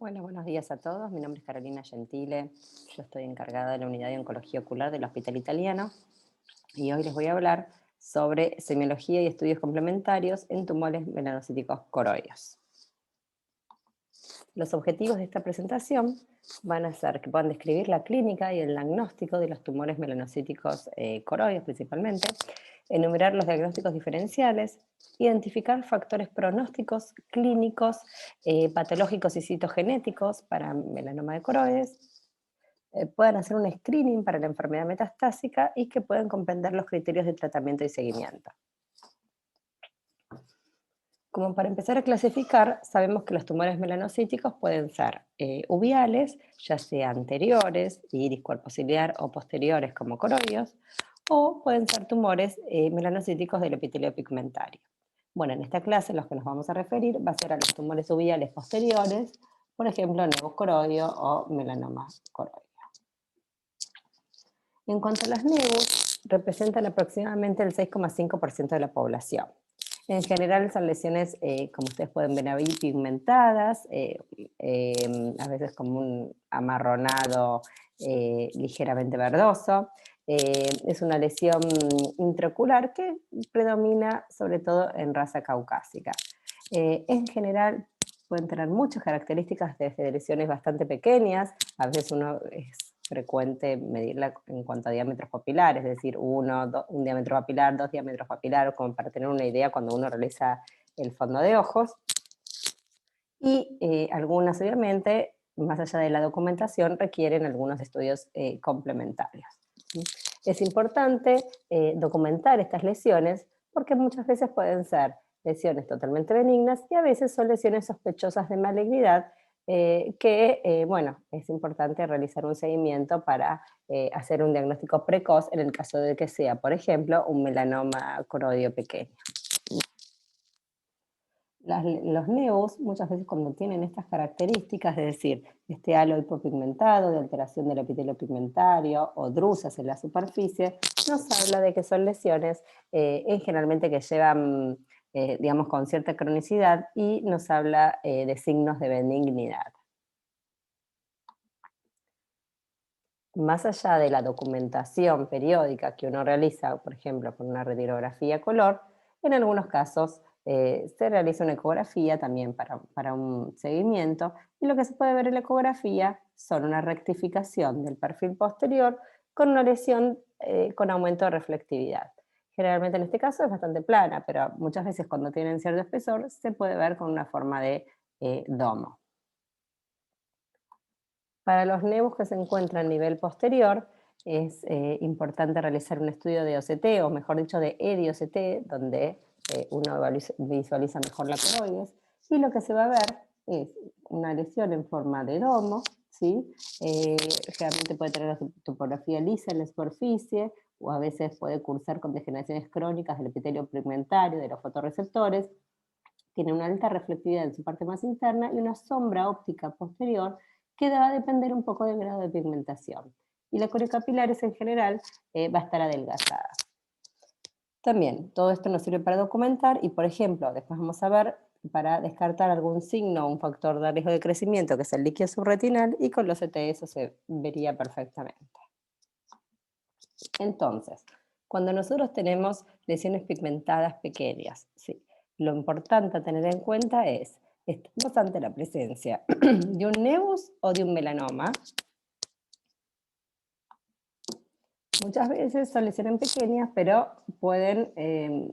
Bueno, buenos días a todos. Mi nombre es Carolina Gentile. Yo estoy encargada de la unidad de oncología ocular del Hospital Italiano y hoy les voy a hablar sobre semiología y estudios complementarios en tumores melanocíticos coroides. Los objetivos de esta presentación van a ser que puedan describir la clínica y el diagnóstico de los tumores melanocíticos coroides principalmente, enumerar los diagnósticos diferenciales, identificar factores pronósticos, clínicos, patológicos y citogenéticos para melanoma de coroides, puedan hacer un screening para la enfermedad metastásica y que puedan comprender los criterios de tratamiento y seguimiento. Como para empezar a clasificar, sabemos que los tumores melanocíticos pueden ser uveales, ya sea anteriores, iris, cuerpo ciliar, o posteriores como coroides, o pueden ser tumores melanocíticos del epitelio pigmentario. Bueno, en esta clase los que nos vamos a referir va a ser a los tumores uveales posteriores, por ejemplo, nevus coroideo o melanoma coroideo. En cuanto a las nevus, representan aproximadamente el 6,5% de la población. En general son lesiones, como ustedes pueden ver ahí, pigmentadas, a veces como un amarronado ligeramente verdoso. Es una lesión intraocular que predomina sobre todo en raza caucásica. En general pueden tener muchas características desde lesiones bastante pequeñas, a veces uno es frecuente medirla en cuanto a diámetros papilares, es decir, un diámetro papilar, 2 diámetros papilares, como para tener una idea cuando uno realiza el fondo de ojos. Y algunas, obviamente, más allá de la documentación, requieren algunos estudios complementarios. ¿Sí? Es importante documentar estas lesiones porque muchas veces pueden ser lesiones totalmente benignas y a veces son lesiones sospechosas de malignidad bueno, es importante realizar un seguimiento para hacer un diagnóstico precoz en el caso de que sea, por ejemplo, un melanoma coroideo pequeño. Los nevus, muchas veces cuando tienen estas características, es decir, este halo hipopigmentado, de alteración del epitelio pigmentario o drusas en la superficie, nos habla de que son lesiones generalmente que llevan, digamos, con cierta cronicidad y nos habla de signos de benignidad. Más allá de la documentación periódica que uno realiza, por ejemplo, con una radiografía color, en algunos casos se realiza una ecografía también para un seguimiento, y lo que se puede ver en la ecografía son una rectificación del perfil posterior con una lesión con aumento de reflectividad. Generalmente en este caso es bastante plana, pero muchas veces cuando tienen cierto espesor se puede ver con una forma de domo. Para los nevus que se encuentran a nivel posterior, es importante realizar un estudio de OCT, o mejor dicho, de EDI-OCT, donde uno visualiza mejor la coroides, y lo que se va a ver es una lesión en forma de domo, ¿sí? Generalmente puede tener la topografía lisa en la superficie, o a veces puede cursar con degeneraciones crónicas del epitelio pigmentario, de los fotorreceptores. Tiene una alta reflectividad en su parte más interna y una sombra óptica posterior que va a depender un poco del grado de pigmentación. Y la coriocapilares en general va a estar adelgazada. También, todo esto nos sirve para documentar y, por ejemplo, después vamos a ver para descartar algún signo o un factor de riesgo de crecimiento, que es el líquido subretinal, y con los CT eso se vería perfectamente. Entonces, cuando nosotros tenemos lesiones pigmentadas pequeñas, ¿sí? Lo importante a tener en cuenta es, ¿estamos ante la presencia de un nevus o de un melanoma? Muchas veces son lesiones pequeñas, pero pueden,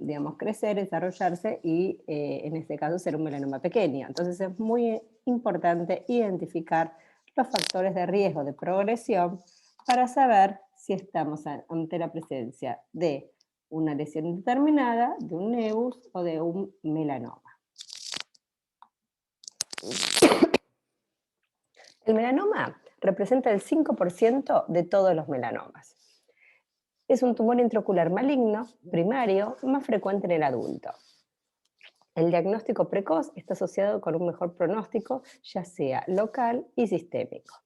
digamos, crecer, desarrollarse y en este caso ser un melanoma pequeño. Entonces es muy importante identificar los factores de riesgo de progresión para saber si estamos ante la presencia de una lesión indeterminada, de un nevus o de un melanoma. El melanoma representa el 5% de todos los melanomas. Es un tumor intraocular maligno, primario, más frecuente en el adulto. El diagnóstico precoz está asociado con un mejor pronóstico, ya sea local y sistémico.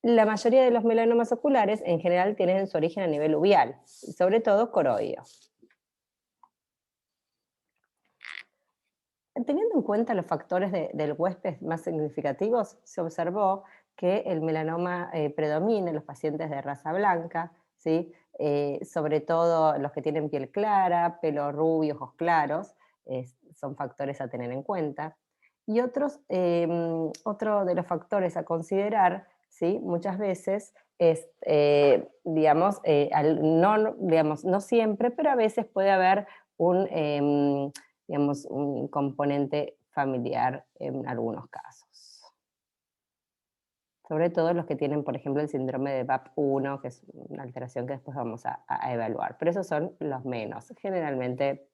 La mayoría de los melanomas oculares en general tienen su origen a nivel uveal, sobre todo coroideo. Teniendo en cuenta los factores del huésped más significativos, se observó que el melanoma predomina en los pacientes de raza blanca, ¿sí? Sobre todo los que tienen piel clara, pelo rubio, ojos claros, son factores a tener en cuenta. Y otro de los factores a considerar, ¿sí? Muchas veces es, no siempre, pero a veces puede haber un componente familiar en algunos casos. Sobre todo los que tienen, por ejemplo, el síndrome de VAP1, que es una alteración que después vamos a evaluar, pero esos son los menos. Generalmente,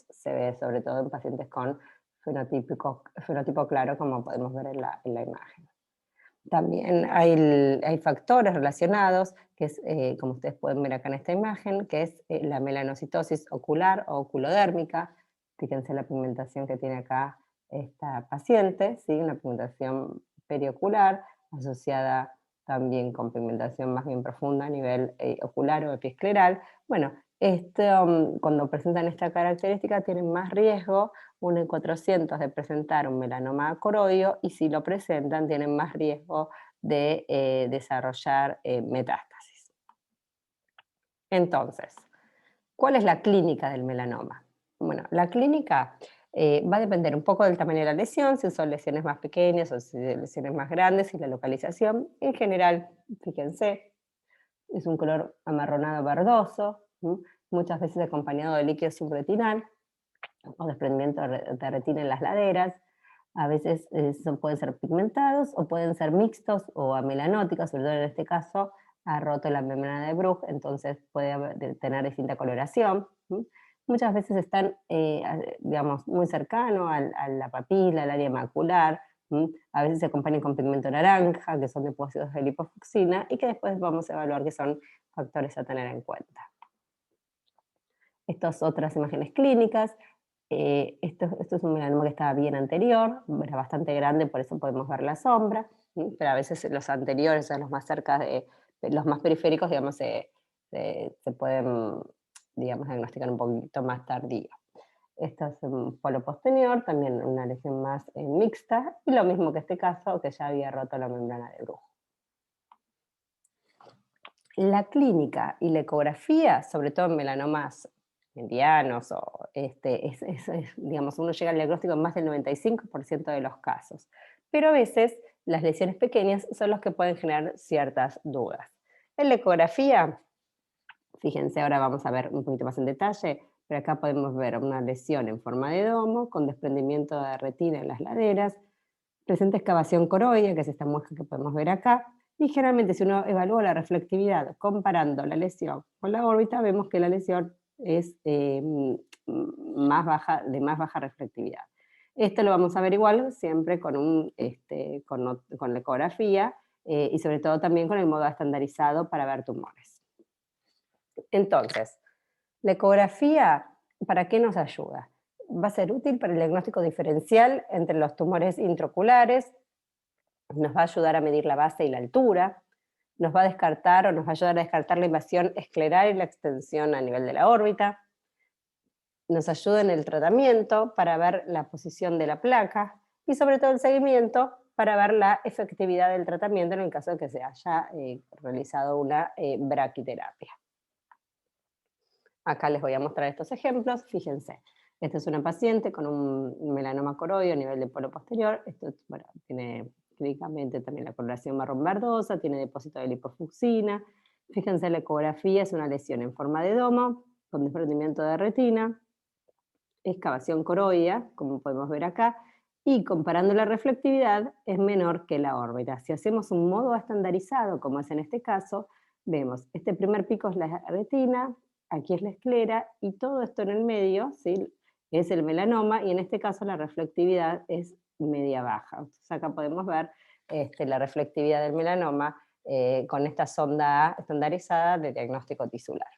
se ve sobre todo en pacientes con fenotipo claro, como podemos ver en la imagen. También hay factores relacionados, que es, como ustedes pueden ver acá en esta imagen, que es la melanocitosis ocular o oculodérmica. Fíjense la pigmentación que tiene acá esta paciente, ¿sí? Una pigmentación periocular asociada también con pigmentación más bien profunda a nivel ocular o epiescleral. Bueno, cuando presentan esta característica tienen más riesgo, 1 en 400, de presentar un melanoma coroideo, y si lo presentan tienen más riesgo de desarrollar metástasis. Entonces, ¿cuál es la clínica del melanoma? Bueno, la clínica va a depender un poco del tamaño de la lesión, si son lesiones más pequeñas o si son lesiones más grandes, y la localización. En general, fíjense, es un color amarronado verdoso, muchas veces acompañado de líquido subretinal o desprendimiento de retina en las laderas. A veces pueden ser pigmentados o pueden ser mixtos o amelanóticos, sobre todo en este caso ha roto la membrana de Bruch, entonces puede tener distinta coloración. Muchas veces están, muy cercano a la papila, al área macular. A veces se acompañan con pigmento naranja, que son depósitos de lipofucsina, y que después vamos a evaluar que son factores a tener en cuenta. Estas otras imágenes clínicas. Esto es un melanoma que estaba bien anterior, era bastante grande, por eso podemos ver la sombra, pero a veces los anteriores, los más cerca los más periféricos, se pueden, diagnosticar un poquito más tardío. Esto es un polo posterior, también una lesión más mixta, y lo mismo que este caso, que ya había roto la membrana de Bruch. La clínica y la ecografía, sobre todo en melanomas medianos, uno llega al diagnóstico en más del 95% de los casos. Pero a veces las lesiones pequeñas son las que pueden generar ciertas dudas. En la ecografía, fíjense, ahora vamos a ver un poquito más en detalle, pero acá podemos ver una lesión en forma de domo, con desprendimiento de retina en las laderas, presenta excavación coroidea, que es esta muesca que podemos ver acá, y generalmente si uno evalúa la reflectividad comparando la lesión con la órbita, vemos que la lesión es de más baja reflectividad. Esto lo vamos a ver igual siempre con la ecografía y sobre todo también con el modo estandarizado para ver tumores. Entonces, la ecografía, ¿para qué nos ayuda? Va a ser útil para el diagnóstico diferencial entre los tumores intraoculares, nos va a ayudar a medir la base y la altura, nos va a ayudar a descartar la invasión escleral y la extensión a nivel de la órbita, nos ayuda en el tratamiento para ver la posición de la placa y sobre todo el seguimiento para ver la efectividad del tratamiento en el caso de que se haya realizado una braquiterapia. Acá les voy a mostrar estos ejemplos, fíjense. Esta es una paciente con un melanoma coroideo a nivel de polo posterior. Esto, tiene clínicamente también la coloración marrón verdosa, tiene depósito de lipofucsina. Fíjense, la ecografía es una lesión en forma de domo, con desprendimiento de retina, excavación coroidea, como podemos ver acá, y comparando la reflectividad es menor que la órbita. Si hacemos un modo estandarizado, como es en este caso, vemos, este primer pico es la retina, aquí es la esclera, y todo esto en el medio, ¿sí?, es el melanoma, y en este caso la reflectividad es media-baja. Entonces acá podemos ver la reflectividad del melanoma con esta sonda estandarizada de diagnóstico tisular.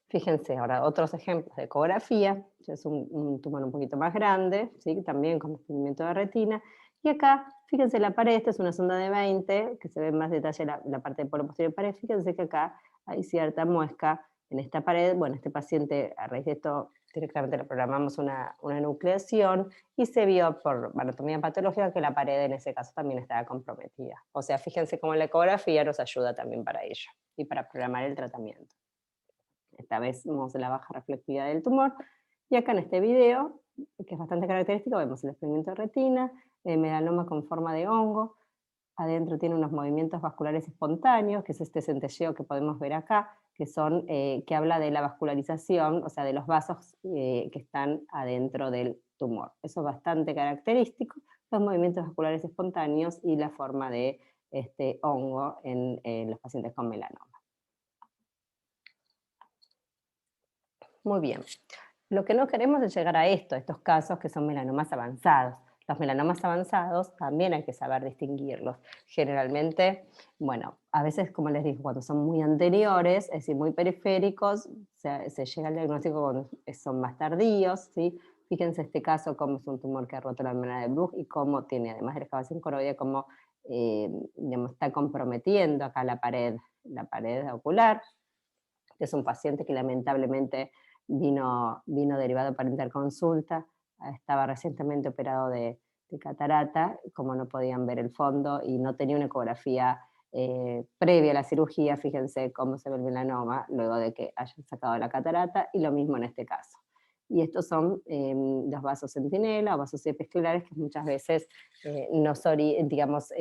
Fíjense ahora otros ejemplos de ecografía, es un tumor un poquito más grande, ¿sí?, también con desprendimiento de retina, y acá, fíjense la pared, esta es una sonda de 20, que se ve en más detalle la parte del polo posterior de pared, fíjense que acá hay cierta muesca en esta pared. Bueno, este paciente a raíz de esto directamente le programamos una nucleación y se vio por anatomía patológica que la pared en ese caso también estaba comprometida. O sea, fíjense cómo la ecografía nos ayuda también para ello y para programar el tratamiento. Esta vez vemos la baja reflectividad del tumor y acá en este video, que es bastante característico, vemos el desprendimiento de retina, el melanoma con forma de hongo, adentro tiene unos movimientos vasculares espontáneos, que es este centelleo que podemos ver acá, que habla de la vascularización, o sea, de los vasos que están adentro del tumor. Eso es bastante característico, los movimientos vasculares espontáneos y la forma de este hongo en los pacientes con melanoma. Muy bien. Lo que no queremos es llegar a estos casos que son melanomas avanzados. Los melanomas avanzados también hay que saber distinguirlos. Generalmente, bueno, a veces, como les digo, cuando son muy anteriores, es decir, muy periféricos, se llega al diagnóstico cuando son más tardíos, ¿sí? Fíjense este caso, cómo es un tumor que ha roto la membrana de Bruch y cómo tiene, además de la excavación coroidea, cómo digamos, está comprometiendo acá la pared ocular. Este es un paciente que lamentablemente vino derivado para interconsulta, estaba recientemente operado de catarata, como no podían ver el fondo y no tenía una ecografía previa a la cirugía, fíjense cómo se ve el melanoma luego de que hayan sacado la catarata, y lo mismo en este caso. Y estos son los vasos centinela o vasos epiculares que muchas veces digamos,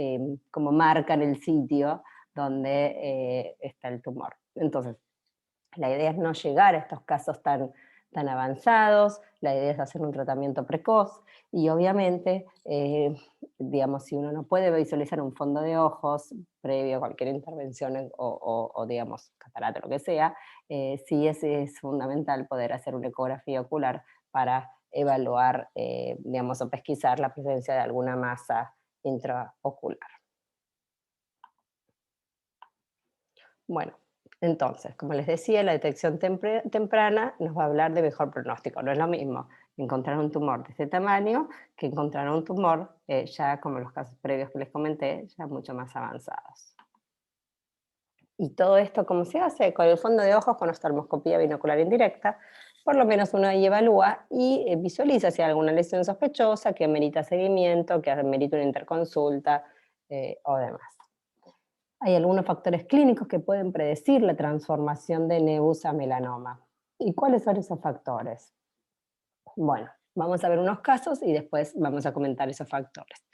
como marcan el sitio donde está el tumor. Entonces, la idea es no llegar a estos casos tan avanzados, la idea es hacer un tratamiento precoz y obviamente, digamos, si uno no puede visualizar un fondo de ojos previo a cualquier intervención o digamos, catarata o lo que sea, sí es fundamental poder hacer una ecografía ocular para evaluar, digamos, o pesquisar la presencia de alguna masa intraocular. Bueno, entonces, como les decía, la detección temprana nos va a hablar de mejor pronóstico. No es lo mismo encontrar un tumor de este tamaño que encontrar un tumor ya como los casos previos que les comenté, ya mucho más avanzados. Y todo esto, ¿cómo se hace? Con el fondo de ojos, con oftalmoscopía binocular indirecta, por lo menos uno ahí evalúa y visualiza si hay alguna lesión sospechosa que amerita seguimiento, que amerita una interconsulta o demás. Hay algunos factores clínicos que pueden predecir la transformación de nevus a melanoma. ¿Y cuáles son esos factores? Bueno, vamos a ver unos casos y después vamos a comentar esos factores.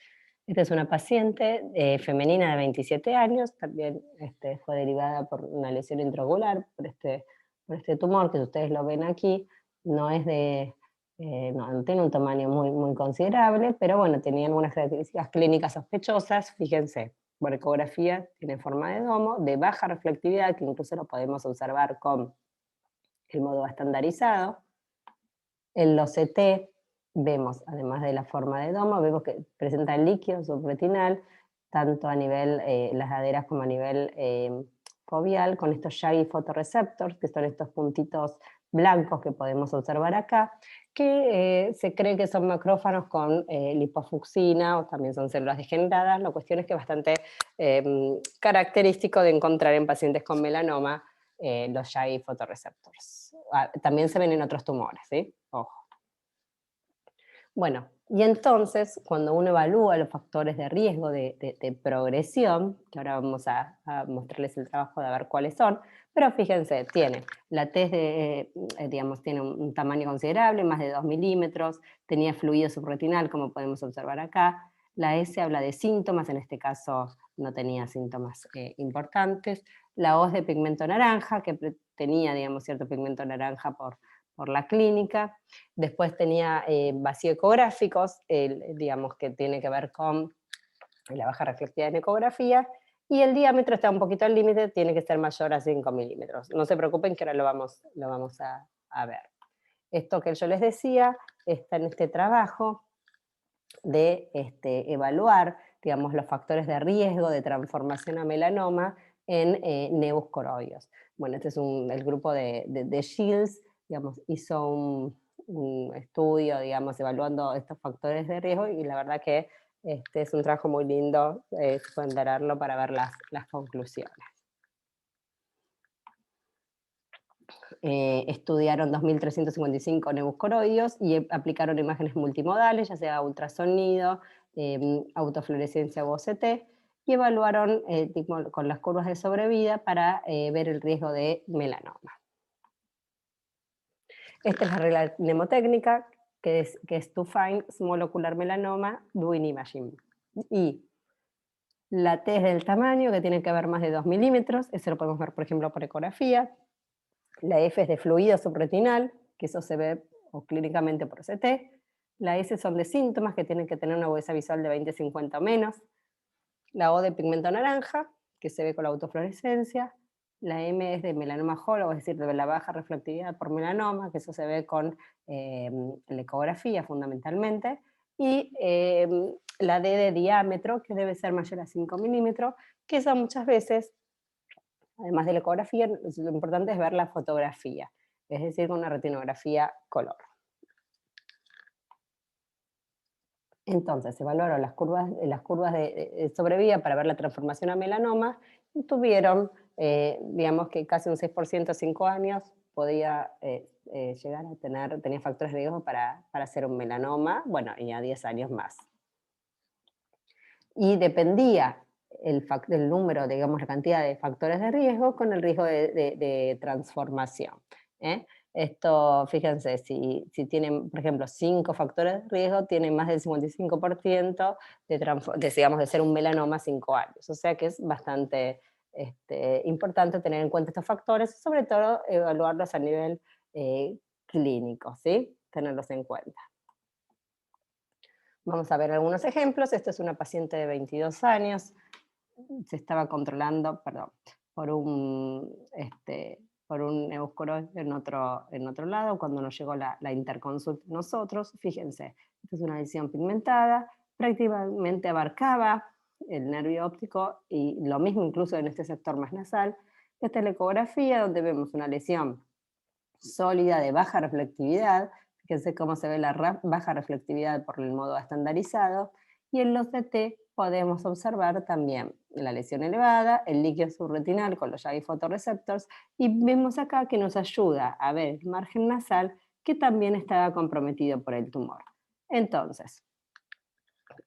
Esta es una paciente femenina de 27 años, también fue derivada por una lesión intraocular, por este tumor, que ustedes lo ven aquí, no es no tiene un tamaño muy considerable, pero bueno, tenía algunas características clínicas sospechosas, fíjense, por ecografía tiene forma de domo, de baja reflectividad, que incluso lo podemos observar con el modo estandarizado. En los CT vemos, además de la forma de domo, vemos que presenta líquido subretinal, tanto a nivel las laderas como a nivel foveal, con estos Shaggy photoreceptors, que son estos puntitos blancos que podemos observar acá, que se cree que son macrófagos con lipofucsina, o también son células degeneradas. La cuestión es que es bastante característico de encontrar en pacientes con melanoma los Shaggy photoreceptors. También se ven en otros tumores, ¿sí? Ojo. Bueno, y entonces, cuando uno evalúa los factores de riesgo de progresión, que ahora vamos a mostrarles el trabajo de ver cuáles son, pero fíjense, tiene la tez digamos, tiene un tamaño considerable, más de 2 milímetros, tenía fluido subretinal, como podemos observar acá. La S habla de síntomas, en este caso no tenía síntomas importantes. La O es de pigmento naranja, que tenía, digamos, cierto pigmento naranja por la clínica. Después tenía vacío ecográficos, digamos que tiene que ver con la baja reflectividad en ecografía, y el diámetro está un poquito al límite, tiene que ser mayor a 5 milímetros. No se preocupen que ahora lo vamos a ver. Esto que yo les decía está en este trabajo de evaluar, digamos, los factores de riesgo de transformación a melanoma en nevus coroides. Bueno, este es el grupo de Shields, digamos, hizo un estudio, digamos, evaluando estos factores de riesgo, y la verdad que es un trabajo muy lindo, pueden leerlo para ver las conclusiones. estudiaron 2.355 nebucoroides y aplicaron imágenes multimodales, ya sea ultrasonido, autofluorescencia o OCT, y evaluaron con las curvas de sobrevida para ver el riesgo de melanoma. Esta es la regla mnemotécnica, que es to find small ocular melanoma doing imaging. Y la T es del tamaño, que tiene que haber más de 2 milímetros, eso lo podemos ver, por ejemplo, por ecografía. La F es de fluido subretinal, que eso se ve o clínicamente por CT. La S son de síntomas, que tienen que tener una agudeza visual de 20/50 o menos. La O de pigmento naranja, que se ve con la autofluorescencia. La M es de melanoma hollow, es decir, de la baja reflectividad por melanoma, que eso se ve con la ecografía fundamentalmente. Y la D de diámetro, que debe ser mayor a 5 milímetros, que eso muchas veces, además de la ecografía, lo importante es ver la fotografía, es decir, con una retinografía color. Entonces, se evaluaron las curvas de sobrevida para ver la transformación a melanoma y tuvieron, digamos que casi un 6% a 5 años podía llegar a tenía factores de riesgo para hacer un melanoma, bueno, y a 10 años más. Y dependía el número, digamos, la cantidad de factores de riesgo con el riesgo de transformación. Esto, fíjense, si tienen, por ejemplo, 5 factores de riesgo, tienen más del 55% digamos, de ser un melanoma 5 años. O sea que es bastante importante tener en cuenta estos factores, sobre todo evaluarlos a nivel clínico, ¿sí? Tenerlos en cuenta. Vamos a ver algunos ejemplos. Esta es una paciente de 22 años. Se estaba controlando, perdón, por un nebucoroide en otro lado, cuando nos llegó la interconsulta nosotros. Fíjense, esta es una lesión pigmentada, prácticamente abarcaba el nervio óptico y lo mismo incluso en este sector más nasal. Esta es la ecografía, donde vemos una lesión sólida de baja reflectividad. Fíjense cómo se ve la baja reflectividad por el modo estandarizado, y en los CT podemos observar también la lesión elevada, el líquido subretinal con los Yagi photoreceptors, y vemos acá que nos ayuda a ver el margen nasal, que también estaba comprometido por el tumor. Entonces,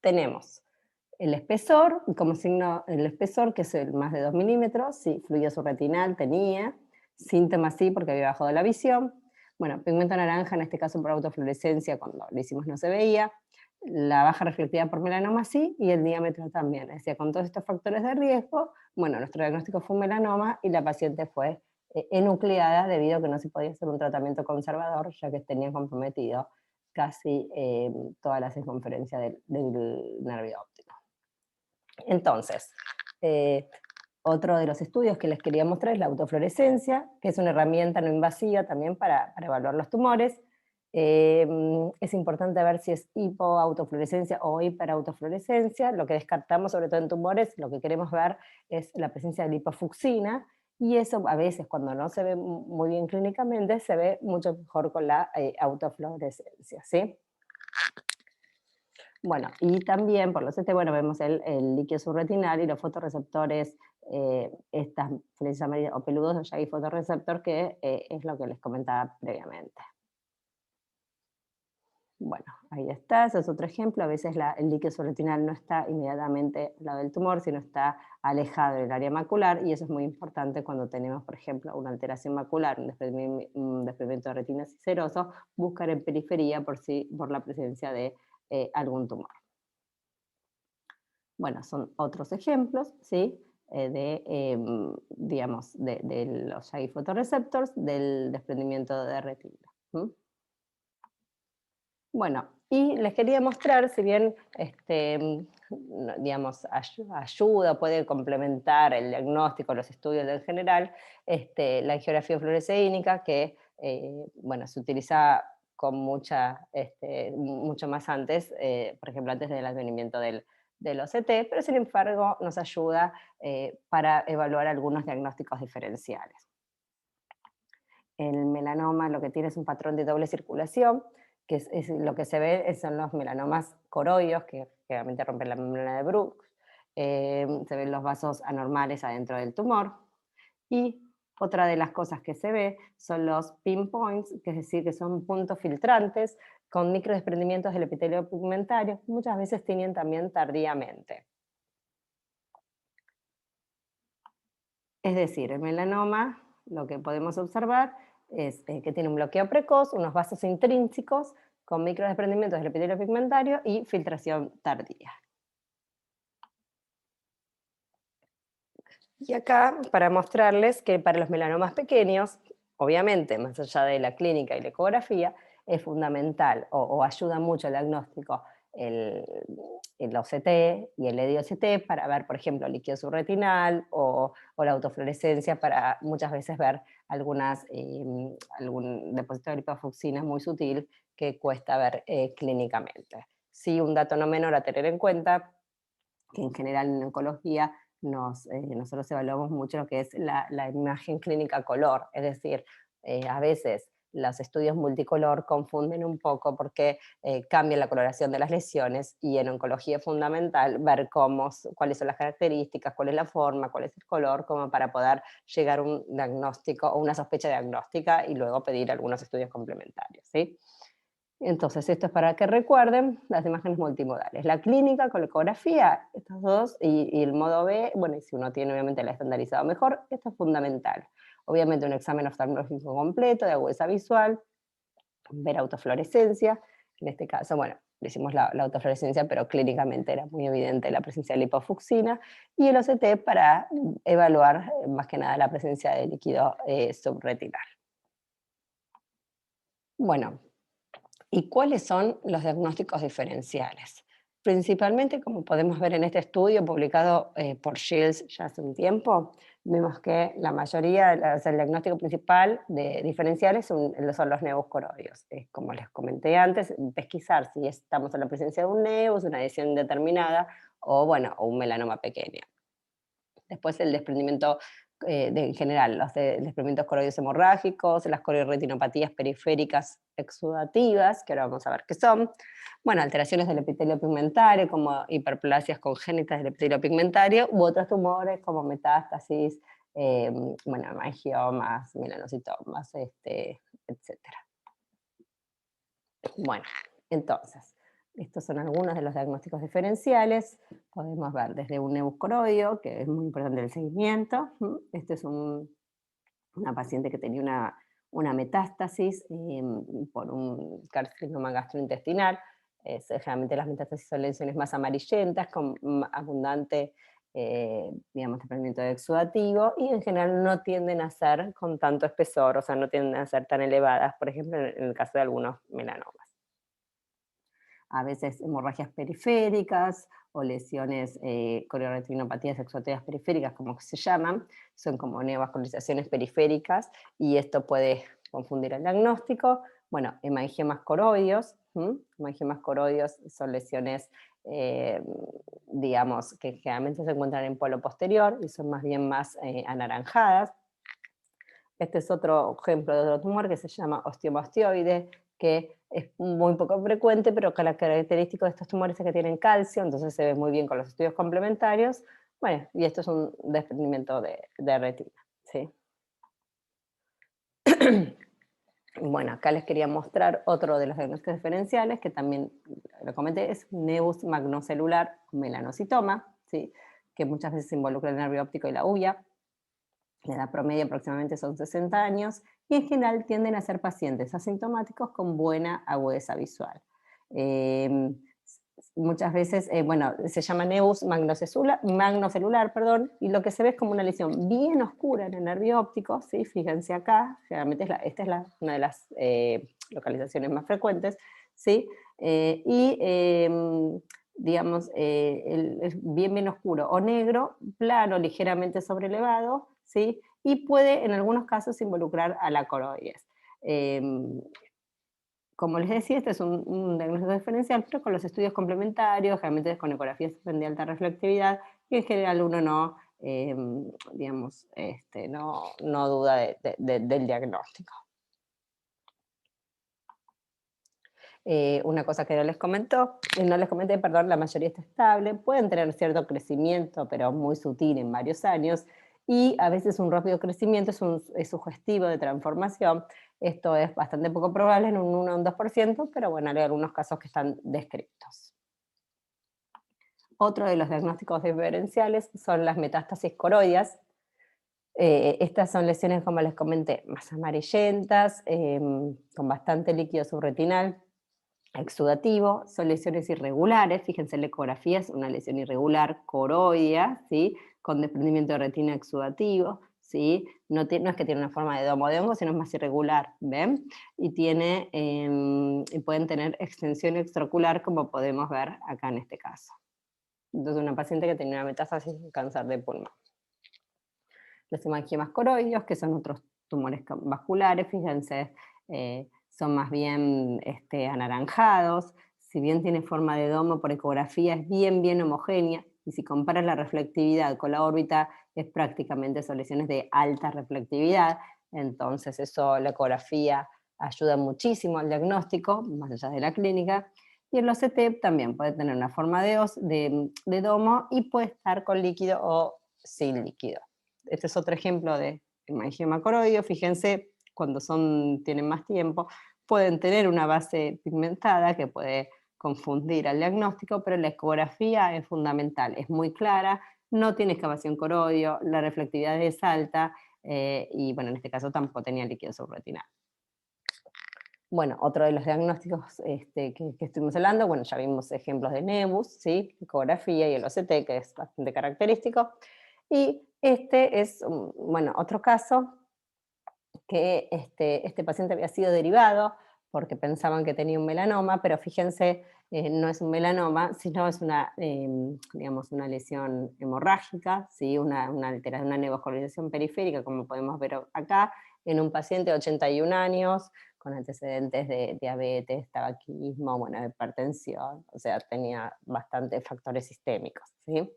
tenemos el espesor, como signo el espesor, que es el más de 2 milímetros, sí, fluido subretinal tenía, síntomas sí, porque había bajado la visión. Bueno, pigmento naranja, en este caso por autofluorescencia, cuando lo hicimos no se veía. La baja reflectividad por melanoma sí, y el diámetro también. Es decir, con todos estos factores de riesgo, bueno, nuestro diagnóstico fue un melanoma y la paciente fue enucleada debido a que no se podía hacer un tratamiento conservador, ya que tenía comprometido casi toda la circunferencia del nervio óptico. Entonces, otro de los estudios que les quería mostrar es la autofluorescencia, que es una herramienta no invasiva también para evaluar los tumores. Es importante ver si es hipoautofluorescencia o hiperautofluorescencia. Lo que descartamos, sobre todo en tumores, lo que queremos ver es la presencia de lipofucsina, y eso a veces, cuando no se ve muy bien clínicamente, se ve mucho mejor con la autofluorescencia, ¿sí? Bueno, y también por los bueno, vemos el líquido subretinal y los fotorreceptores, estas flechas amarillas o peludos de Yagi fotorreceptor, que es lo que les comentaba previamente. Bueno, ahí está, ese es otro ejemplo. A veces el líquido subretinal no está inmediatamente al lado del tumor, sino está alejado del área macular, y eso es muy importante cuando tenemos, por ejemplo, una alteración macular, un desprendimiento de retina ciceroso, buscar en periferia por la presencia de algún tumor. Bueno, son otros ejemplos, ¿sí? Digamos, de los Yagi photoreceptors, del desprendimiento de retina. Bueno, y les quería mostrar, si bien digamos, ayuda, puede complementar el diagnóstico, los estudios en general, la angiografía fluoresceínica, que bueno, se utiliza con mucho más antes, por ejemplo, antes del advenimiento del OCT, pero sin embargo nos ayuda para evaluar algunos diagnósticos diferenciales. El melanoma lo que tiene es un patrón de doble circulación, que es lo que se ve son los melanomas coroides, que generalmente rompen la membrana de Bruch. Se ven los vasos anormales adentro del tumor, y Otra de las cosas que se ve son los pinpoints, que es decir, que son puntos filtrantes con microdesprendimientos del epitelio pigmentario, que muchas veces tienen también tardíamente. Es decir, el melanoma, lo que podemos observar es que tiene un bloqueo precoz, unos vasos intrínsecos con microdesprendimientos del epitelio pigmentario y filtración tardía. Y acá, para mostrarles que para los melanomas pequeños, obviamente, más allá de la clínica y la ecografía, es fundamental o ayuda mucho el diagnóstico el, el OCT y el EDI-OCT para ver, por ejemplo, líquido subretinal o la autofluorescencia para muchas veces ver algún depósito de lipofucsinas muy sutil que cuesta ver clínicamente. Sí, un dato no menor a tener en cuenta, que en general en oncología nosotros evaluamos mucho lo que es la imagen clínica color, es decir, a veces los estudios multicolor confunden un poco porque cambian la coloración de las lesiones y en oncología es fundamental ver cuáles son las características, cuál es la forma, cuál es el color, como para poder llegar a un diagnóstico o una sospecha diagnóstica y luego pedir algunos estudios complementarios, ¿sí? Entonces, esto es para que recuerden las imágenes multimodales. La clínica con la ecografía, estos dos, y el modo B, bueno, y si uno tiene obviamente la estandarizado mejor, esto es fundamental. Obviamente un examen oftalmológico completo de agudeza visual, ver autofluorescencia, en este caso, bueno, decimos la autofluorescencia, pero clínicamente era muy evidente la presencia de lipofucsina, y el OCT para evaluar más que nada la presencia de líquido subretinal. Bueno, ¿y cuáles son los diagnósticos diferenciales? Principalmente, como podemos ver en este estudio publicado por Shields ya hace un tiempo, vemos que la mayoría, o sea, el diagnóstico principal de diferenciales son los neuscoroides. Como les comenté antes, pesquisar si estamos en la presencia de un neus, una lesión indeterminada o, bueno, o un melanoma pequeño. Después el desprendimiento en general, los desprendimientos coroides hemorrágicos, las coroirretinopatías periféricas exudativas, que ahora vamos a ver qué son. Bueno, alteraciones del epitelio pigmentario, como hiperplasias congénitas del epitelio pigmentario, u otros tumores como metástasis, bueno, angiomas, melanocitomas, etc. Bueno, entonces, estos son algunos de los diagnósticos diferenciales. Podemos ver desde un neuscoroideo, que es muy importante el seguimiento. Este es una paciente que tenía una metástasis por un carcinoma gastrointestinal. Generalmente las metástasis son lesiones más amarillentas, con abundante digamos, desprendimiento exudativo, y en general no tienden a ser con tanto espesor, o sea, no tienden a ser tan elevadas, por ejemplo, en el caso de algunos melanomas. A veces hemorragias periféricas o lesiones coriorretinopatías exudativas periféricas, como se llaman, son como neovascularizaciones periféricas, y esto puede confundir el diagnóstico. Bueno, hemangiomas coroideos, hemangiomas coroideos son lesiones, digamos, que generalmente se encuentran en polo posterior y son más bien más anaranjadas. Este es otro ejemplo de otro tumor que se llama osteomostioide, que es muy poco frecuente, pero que la característica de estos tumores es que tienen calcio, entonces se ve muy bien con los estudios complementarios. Bueno, y esto es un desprendimiento de retina, ¿sí? Bueno, acá les quería mostrar otro de los diagnósticos diferenciales, que también lo comenté, es nevus magnocelular melanocitoma, ¿sí? Que muchas veces involucra el nervio óptico y la uña. La edad promedio aproximadamente son 60 años y en general tienden a ser pacientes asintomáticos con buena agudeza visual. Eh, Muchas veces, bueno, se llama nevus magnocelular, perdón, y lo que se ve es como una lesión bien oscura en el nervio óptico, ¿sí? Fíjense acá, generalmente esta es una de las localizaciones más frecuentes, ¿sí? Digamos, es bien oscuro o negro, plano, ligeramente sobrelevado, ¿sí? Y puede en algunos casos involucrar a la coroides. Como les decía, este es un diagnóstico diferencial, pero con los estudios complementarios, generalmente con ecografías de alta reflectividad, y en general uno no, digamos, no duda del diagnóstico. Una cosa que no les comenté, perdón, la mayoría está estable, pueden tener cierto crecimiento, pero muy sutil en varios años, y a veces un rápido crecimiento es sugestivo de transformación. Esto es bastante poco probable en un 1 o un 2%, pero bueno, hay algunos casos que están descritos. Otro de los diagnósticos diferenciales son las metástasis coroides. Estas son lesiones, como les comenté, más amarillentas, con bastante líquido subretinal, exudativo, son lesiones irregulares, fíjense, la ecografía es una lesión irregular coroidea, ¿sí? Con desprendimiento de retina exudativo, ¿sí? No, no es que tiene una forma de domo de hongo, sino es más irregular, ¿ven? Y y pueden tener extensión extraocular, como podemos ver acá en este caso. Entonces, una paciente que tenía una metástasis de cáncer de pulmón. Los hemangiomas coroideos, que son otros tumores vasculares, fíjense, son más bien anaranjados. Si bien tiene forma de domo por ecografía, es bien homogénea, y si comparas la reflectividad con la órbita, es prácticamente, son lesiones de alta reflectividad. Entonces eso, la ecografía ayuda muchísimo al diagnóstico, más allá de la clínica. Y el OCT también puede tener una forma de domo y puede estar con líquido o sin líquido. Este es otro ejemplo de hemangioma coroideo. Fíjense, cuando tienen más tiempo, pueden tener una base pigmentada que puede confundir al diagnóstico, pero la ecografía es fundamental, es muy clara, no tiene excavación coroideo, la reflectividad es alta, y bueno, en este caso tampoco tenía líquido subretinal. Bueno, otro de los diagnósticos que estuvimos hablando, bueno, ya vimos ejemplos de nebus, ¿sí? Ecografía y el OCT, que es bastante característico. Y este es, bueno, otro caso que este paciente había sido derivado porque pensaban que tenía un melanoma, pero fíjense, no es un melanoma, sino es digamos, una lesión hemorrágica, ¿sí? una alteración, una nevascularización periférica, como podemos ver acá, en un paciente de 81 años, con antecedentes de diabetes, tabaquismo, bueno, hipertensión, o sea, tenía bastantes factores sistémicos, ¿sí?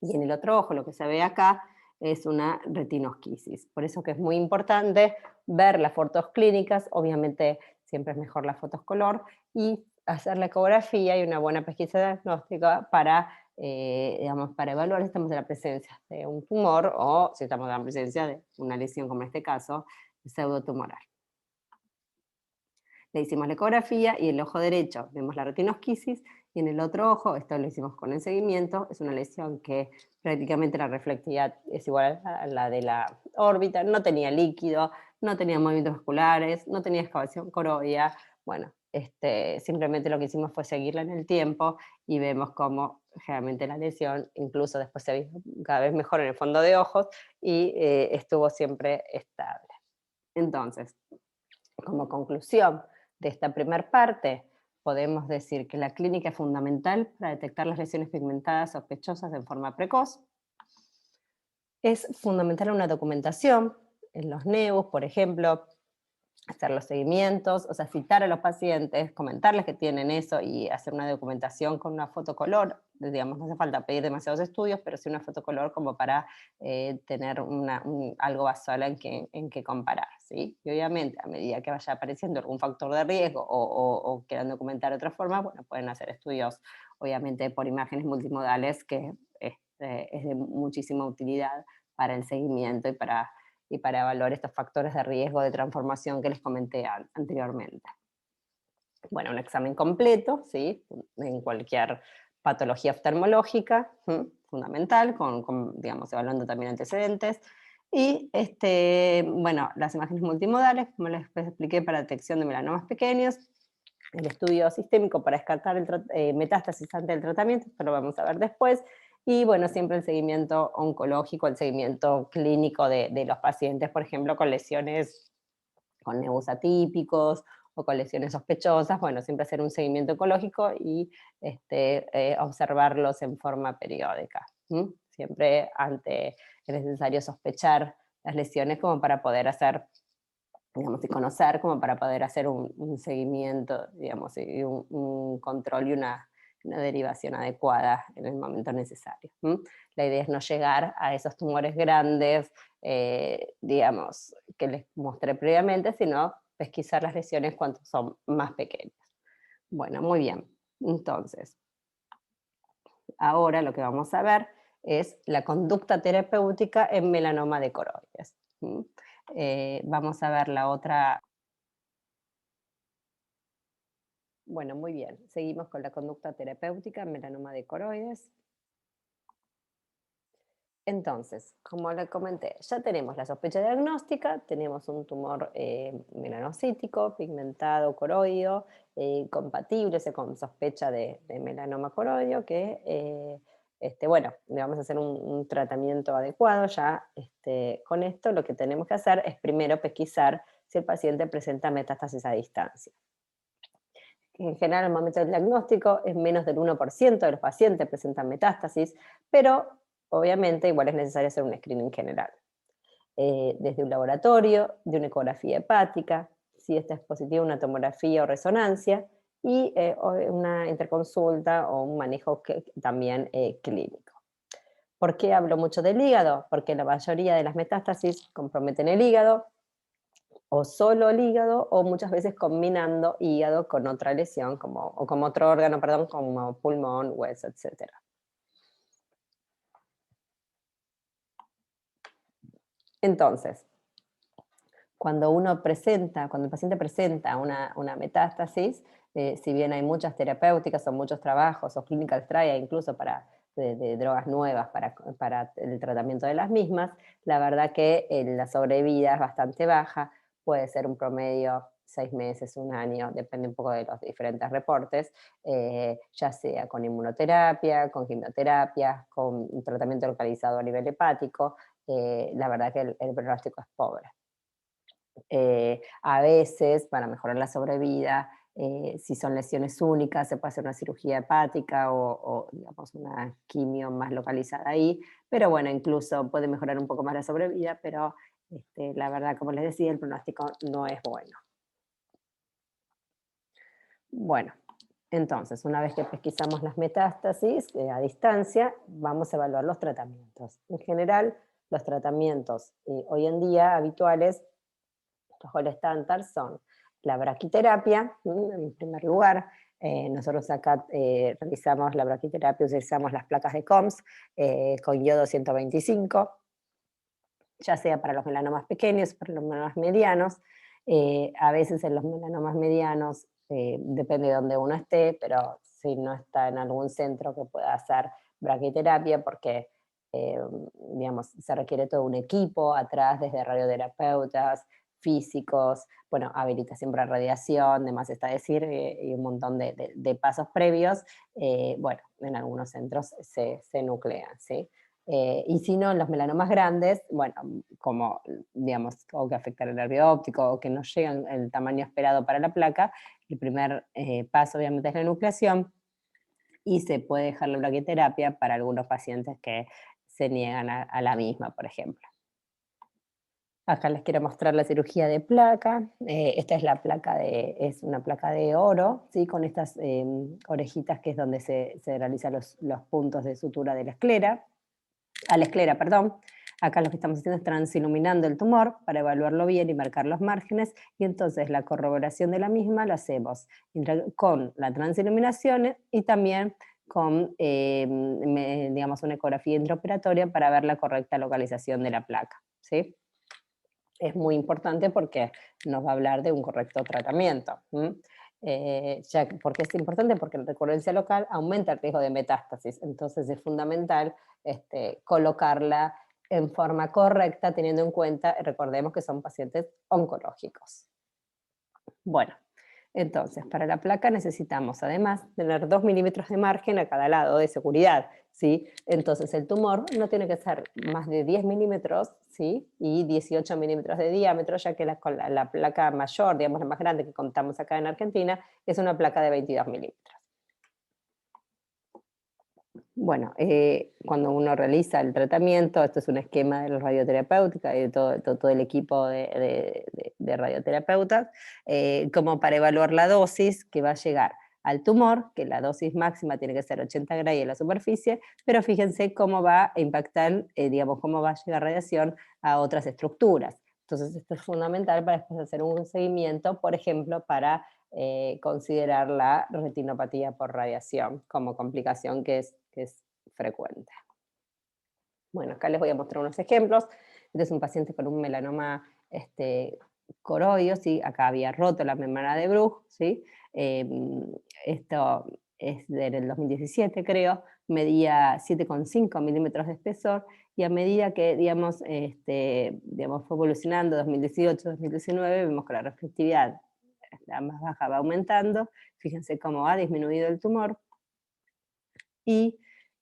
Y en el otro ojo, lo que se ve acá, es una retinosquisis. Por eso que es muy importante ver las fotos clínicas, obviamente siempre es mejor las fotos color, y hacer la ecografía y una buena pesquisa diagnóstica digamos, para evaluar si estamos en la presencia de un tumor o si estamos en la presencia de una lesión, como en este caso, pseudotumoral. Le hicimos la ecografía y el ojo derecho vemos la retinosquisis, y en el otro ojo, esto lo hicimos con el seguimiento, es una lesión que prácticamente la reflectividad es igual a la de la órbita, no tenía líquido, no tenía movimientos vasculares, no tenía excavación coroidea. Bueno, simplemente lo que hicimos fue seguirla en el tiempo y vemos cómo generalmente la lesión incluso después se ve cada vez mejor en el fondo de ojos y estuvo siempre estable. Entonces, como conclusión de esta primera parte, podemos decir que la clínica es fundamental para detectar las lesiones pigmentadas sospechosas en forma precoz. Es fundamental una documentación en los NEUs, por ejemplo, hacer los seguimientos, o sea, citar a los pacientes, comentarles que tienen eso y hacer una documentación con una fotocolor. Digamos, no hace falta pedir demasiados estudios, pero sí una fotocolor como para tener algo visual en que comparar, ¿sí? Y obviamente, a medida que vaya apareciendo algún factor de riesgo o quieran documentar de otra forma, bueno, pueden hacer estudios, obviamente, por imágenes multimodales, que es de muchísima utilidad para el seguimiento y para evaluar estos factores de riesgo de transformación que les comenté anteriormente. Bueno, un examen completo, ¿sí? En cualquier patología oftalmológica, fundamental, digamos, evaluando también antecedentes. Y, bueno, las imágenes multimodales, como les expliqué, para detección de melanomas pequeños, el estudio sistémico para descartar metástasis antes del tratamiento, esto lo vamos a ver después, y bueno, siempre el seguimiento oncológico, el seguimiento clínico de los pacientes, por ejemplo, con lesiones, con nebus atípicos o con lesiones sospechosas, bueno, siempre hacer un seguimiento oncológico y observarlos en forma periódica. Siempre es necesario sospechar las lesiones como para poder hacer, digamos, y conocer como para poder hacer un seguimiento, digamos, y un control y una derivación adecuada en el momento necesario. La idea es no llegar a esos tumores grandes, digamos, que les mostré previamente, sino pesquisar las lesiones cuando son más pequeñas. Bueno, muy bien. Entonces, ahora lo que vamos a ver es la conducta terapéutica en melanoma de coroides. ¿Mm? Vamos a ver la otra. Bueno, muy bien. Seguimos con la conducta terapéutica en melanoma de coroides. Entonces, como le comenté, ya tenemos la sospecha diagnóstica, tenemos un tumor melanocítico, pigmentado, coroideo, compatible, con sospecha de melanoma coroideo, que, bueno, le vamos a hacer un tratamiento adecuado. Ya con esto lo que tenemos que hacer es primero pesquisar si el paciente presenta metástasis a distancia. En general, al momento del diagnóstico, es menos del 1% de los pacientes presentan metástasis, pero obviamente igual es necesario hacer un screening general. Desde un laboratorio, de una ecografía hepática, si esta es positiva, una tomografía o resonancia, y una interconsulta o un manejo también clínico. ¿Por qué hablo mucho del hígado? Porque la mayoría de las metástasis comprometen el hígado, o solo el hígado, o muchas veces combinando hígado con otra lesión, o como otro órgano, perdón, como pulmón, hueso, etc. Entonces, cuando el paciente presenta una metástasis, si bien hay muchas terapéuticas o muchos trabajos o clinical trials incluso de drogas nuevas para el tratamiento de las mismas, la verdad que la sobrevida es bastante baja, puede ser un promedio 6 meses, un año, depende un poco de los diferentes reportes, ya sea con inmunoterapia, con quimioterapia, con un tratamiento localizado a nivel hepático. La verdad que el pronóstico es pobre. A veces, para mejorar la sobrevida, si son lesiones únicas, se puede hacer una cirugía hepática digamos, una quimio más localizada ahí, pero bueno, incluso puede mejorar un poco más la sobrevida, pero la verdad, como les decía, el pronóstico no es bueno. Bueno, entonces, una vez que pesquisamos las metástasis a distancia, vamos a evaluar los tratamientos. En general, los tratamientos hoy en día habituales, los gold standard, son la braquiterapia, en primer lugar. Nosotros acá realizamos la braquiterapia, utilizamos las placas de COMS con yodo 125, ya sea para los melanomas pequeños, para los melanomas medianos. A veces en los melanomas medianos, depende de donde uno esté, pero si no está en algún centro que pueda hacer braquiterapia, porque eh, digamos, se requiere todo un equipo atrás, desde radioterapeutas, físicos, bueno, habilitación para radiación, demás está decir, y un montón de pasos previos. Bueno, en algunos centros se nuclean, ¿sí? Y si no, en los melanomas grandes, bueno, como digamos, o que afectan el nervio óptico o que no llegan el tamaño esperado para la placa, el primer paso obviamente es la nucleación, y se puede dejar la braquiterapia para algunos pacientes que se niegan a la misma, por ejemplo. Acá les quiero mostrar la cirugía de placa. Esta es es una placa de oro, ¿sí? Con estas orejitas, que es donde se realizan los puntos de sutura de a la esclera, perdón. Acá lo que estamos haciendo es transiluminando el tumor para evaluarlo bien y marcar los márgenes, y entonces la corroboración de la misma la hacemos con la transiluminación y también con, digamos, una ecografía intraoperatoria para ver la correcta localización de la placa, ¿sí? Es muy importante porque nos va a hablar de un correcto tratamiento. ¿Por qué es importante? Porque la recurrencia local aumenta el riesgo de metástasis, entonces es fundamental colocarla en forma correcta, teniendo en cuenta, recordemos que son pacientes oncológicos. Bueno, entonces, para la placa necesitamos además tener 2 milímetros de margen a cada lado de seguridad, ¿sí? Entonces el tumor no tiene que ser más de 10 milímetros, ¿sí? Y 18 milímetros de diámetro, ya que la placa mayor, digamos la más grande que contamos acá en Argentina, es una placa de 22 milímetros. Bueno, cuando uno realiza el tratamiento, esto es un esquema de la radioterapéutica y de todo el equipo de radioterapeutas, como para evaluar la dosis que va a llegar al tumor, que la dosis máxima tiene que ser 80 grados en la superficie, pero fíjense cómo va a impactar, digamos, cómo va a llegar radiación a otras estructuras. Entonces, esto es fundamental para después hacer un seguimiento, por ejemplo, para considerar la retinopatía por radiación como complicación que es frecuente. Bueno, acá les voy a mostrar unos ejemplos. Este es un paciente con un melanoma coroideo, ¿sí? Acá había roto la membrana de Bruch, ¿sí? Esto es del 2017, creo, medía 7,5 milímetros de espesor, y a medida que, digamos, fue evolucionando 2018-2019, vemos que la reflectividad, la más baja, va aumentando. Fíjense cómo ha disminuido el tumor, y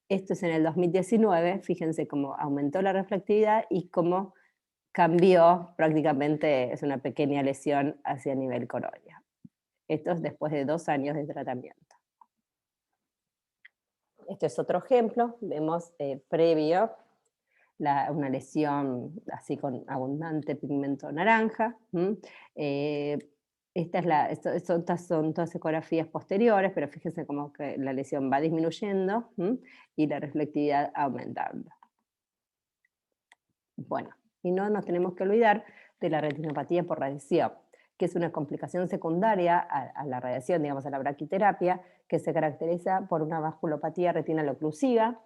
esto es en el 2019, fíjense cómo aumentó la reflectividad y cómo cambió prácticamente, es una pequeña lesión hacia nivel coroideo. Esto es después de 2 años de tratamiento. Este es otro ejemplo, vemos previo una lesión así con abundante pigmento naranja. Estas son todas ecografías posteriores, pero fíjense como que la lesión va disminuyendo y la reflectividad aumentando. Bueno, y no nos tenemos que olvidar de la retinopatía por radiación, que es una complicación secundaria a la radiación, digamos, a la braquiterapia, que se caracteriza por una vasculopatía retinal oclusiva,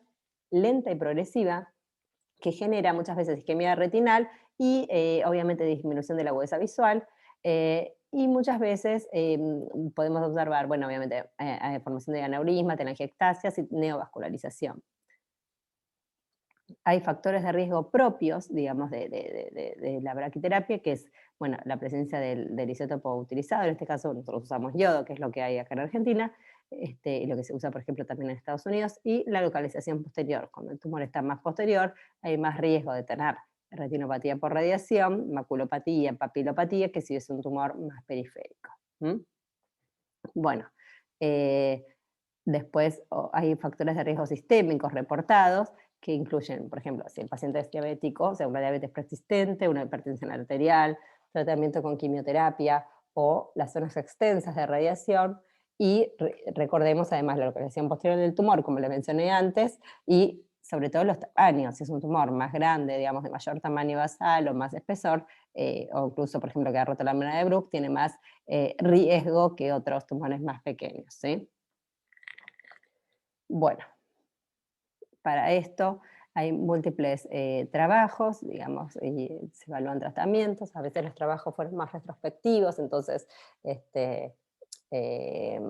lenta y progresiva, que genera muchas veces isquemia retinal y obviamente disminución de la agudeza visual. Y muchas veces podemos observar, bueno, obviamente, formación de aneurisma, telangiectasias y neovascularización. Hay factores de riesgo propios, digamos, de la braquiterapia, que es, bueno, la presencia del isótopo utilizado. En este caso nosotros usamos yodo, que es lo que hay acá en Argentina, y lo que se usa, por ejemplo, también en Estados Unidos, y la localización posterior. Cuando el tumor está más posterior, hay más riesgo de tener retinopatía por radiación, maculopatía, papilopatía, que si es un tumor más periférico. Bueno, eh, después hay factores de riesgo sistémicos reportados, que incluyen, por ejemplo, si el paciente es diabético, o sea, una diabetes persistente, una hipertensión arterial, tratamiento con quimioterapia o las zonas extensas de radiación. Y recordemos además la localización posterior del tumor, como le mencioné antes, y sobre todo los tamaños. Si es un tumor más grande, digamos, de mayor tamaño basal o más espesor, o incluso, por ejemplo, que ha roto la membrana de Bruch, tiene más riesgo que otros tumores más pequeños, ¿sí? Bueno, para esto hay múltiples trabajos, digamos, y se evalúan tratamientos. A veces los trabajos fueron más retrospectivos, entonces, eh,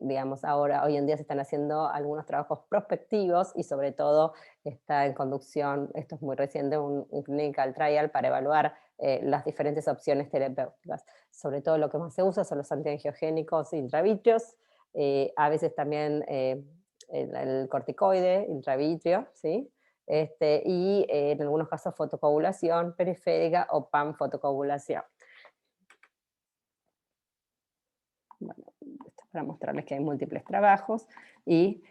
digamos, hoy en día se están haciendo algunos trabajos prospectivos, y sobre todo está en conducción, esto es muy reciente, un clinical trial para evaluar las diferentes opciones terapéuticas. Sobre todo lo que más se usa son los antiangiogénicos intravitreos, a veces también el corticoide intravitrio, ¿sí? Y en algunos casos fotocoagulación periférica o panfotocoagulación. Bueno, esto es para mostrarles que hay múltiples trabajos y,